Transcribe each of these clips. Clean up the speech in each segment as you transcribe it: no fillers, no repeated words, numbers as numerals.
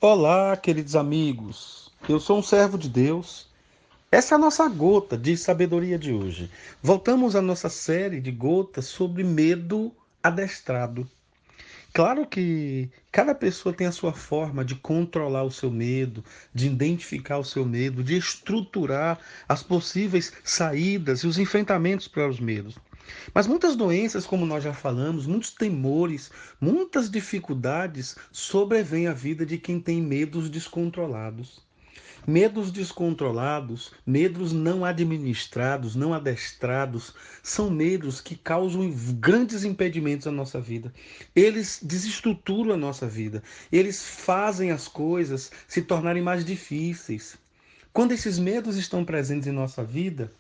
Olá, queridos amigos. Eu sou um servo de Deus. Essa é a nossa gota de sabedoria de hoje. Voltamos à nossa série de gotas sobre medo adestrado. Claro que cada pessoa tem a sua forma de controlar o seu medo, de identificar o seu medo, de estruturar as possíveis saídas e os enfrentamentos para os medos. Mas muitas doenças, como nós já falamos, muitos temores, muitas dificuldades sobrevêm à vida de quem tem medos descontrolados. Medos descontrolados, medos não administrados, não adestrados, são medos que causam grandes impedimentos à nossa vida. Eles desestruturam a nossa vida. Eles fazem as coisas se tornarem mais difíceis. Quando esses medos estão presentes em nossa vida,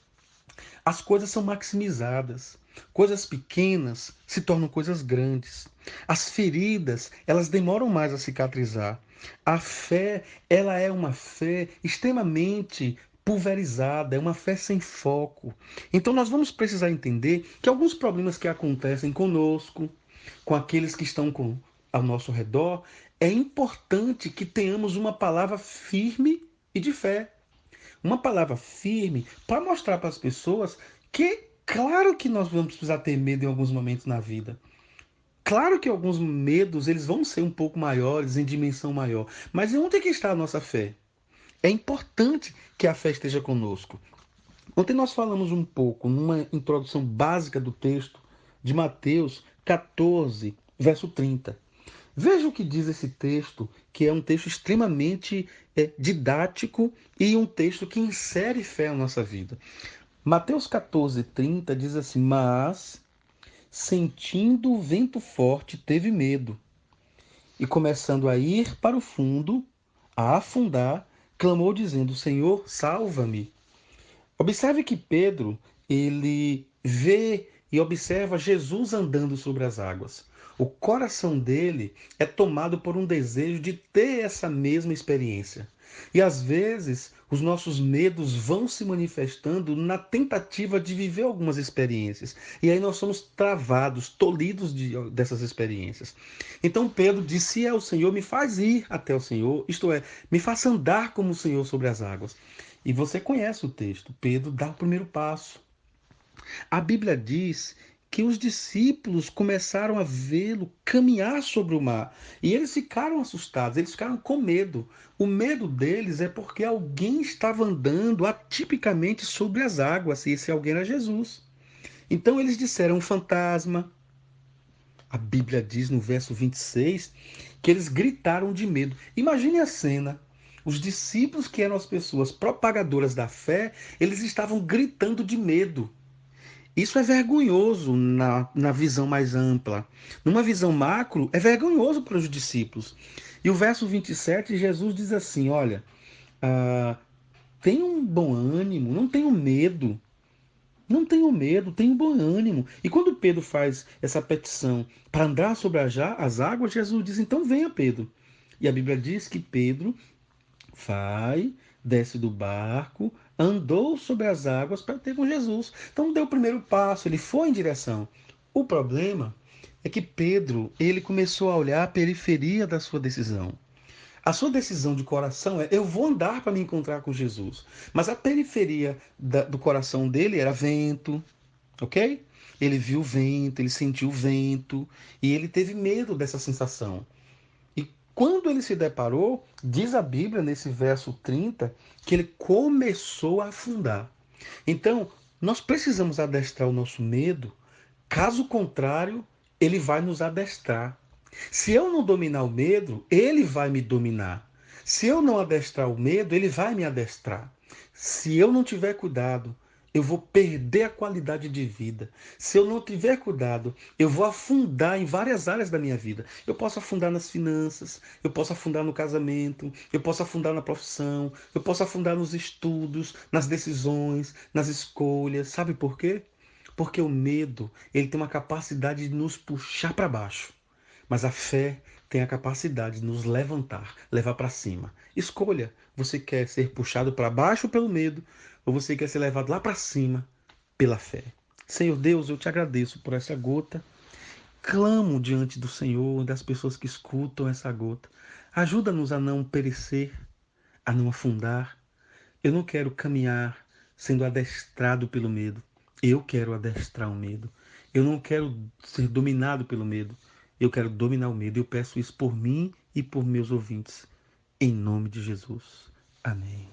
as coisas são maximizadas. Coisas pequenas se tornam coisas grandes. As feridas, elas demoram mais a cicatrizar. A fé, ela é uma fé extremamente pulverizada, é uma fé sem foco. Então nós vamos precisar entender que alguns problemas que acontecem conosco, com aqueles que estão ao nosso redor, é importante que tenhamos uma palavra firme e de fé. Uma palavra firme para mostrar para as pessoas que, claro que nós vamos precisar ter medo em alguns momentos na vida. Claro que alguns medos eles vão ser um pouco maiores, em dimensão maior. Mas onde é que está a nossa fé? É importante que a fé esteja conosco. Ontem nós falamos um pouco, numa introdução básica do texto de Mateus 14, verso 30. Veja o que diz esse texto, que é um texto extremamente didático e um texto que insere fé na nossa vida. Mateus 14:30 diz assim: Mas, sentindo o vento forte, teve medo, e começando a ir para o fundo, a afundar, clamou dizendo: Senhor, salva-me. Observe que Pedro, ele vê e observa Jesus andando sobre as águas. O coração dele é tomado por um desejo de ter essa mesma experiência. E às vezes, os nossos medos vão se manifestando na tentativa de viver algumas experiências. E aí nós somos travados, tolhidos dessas experiências. Então Pedro disse: Se é o Senhor, me faz ir até o Senhor, isto é, me faça andar como o Senhor sobre as águas. E você conhece o texto. Pedro dá o primeiro passo. A Bíblia diz que os discípulos começaram a vê-lo caminhar sobre o mar. E eles ficaram assustados, eles ficaram com medo. O medo deles é porque alguém estava andando atipicamente sobre as águas, e esse alguém era Jesus. Então eles disseram um fantasma. A Bíblia diz no verso 26 que eles gritaram de medo. Imagine a cena. Os discípulos, que eram as pessoas propagadoras da fé, eles estavam gritando de medo. Isso é vergonhoso na visão mais ampla. Numa visão macro, é vergonhoso para os discípulos. E o verso 27, Jesus diz assim: Olha, ah, tenham um bom ânimo, não tenham medo. Não tenham medo, tenham bom ânimo. E quando Pedro faz essa petição para andar sobre as águas, Jesus diz: Então venha, Pedro. E a Bíblia diz que Pedro vai, desce do barco, andou sobre as águas para ter com Jesus. Então deu o primeiro passo, ele foi em direção. O problema é que Pedro, ele começou a olhar a periferia da sua decisão. A sua decisão de coração é: eu vou andar para me encontrar com Jesus. Mas a periferia do coração dele era vento, ok? Ele viu o vento, ele sentiu o vento e ele teve medo dessa sensação. E quando ele se deparou, diz a Bíblia nesse verso 30 que ele começou a afundar. Então, nós precisamos adestrar o nosso medo, caso contrário, ele vai nos adestrar. Se eu não dominar o medo, ele vai me dominar. Se eu não adestrar o medo, ele vai me adestrar. Se eu não tiver cuidado, eu vou perder a qualidade de vida. Se eu não tiver cuidado, eu vou afundar em várias áreas da minha vida. Eu posso afundar nas finanças, eu posso afundar no casamento, eu posso afundar na profissão, eu posso afundar nos estudos, nas decisões, nas escolhas. Sabe por quê? Porque o medo, ele tem uma capacidade de nos puxar para baixo. Mas a fé tem a capacidade de nos levantar, levar para cima. Escolha, você quer ser puxado para baixo pelo medo ou você quer ser levado lá para cima pela fé? Senhor Deus, eu te agradeço por essa gota. Clamo diante do Senhor, das pessoas que escutam essa gota. Ajuda-nos a não perecer, a não afundar. Eu não quero caminhar sendo adestrado pelo medo. Eu quero adestrar o medo. Eu não quero ser dominado pelo medo. Eu quero dominar o medo. Eu peço isso por mim e por meus ouvintes. Em nome de Jesus. Amém.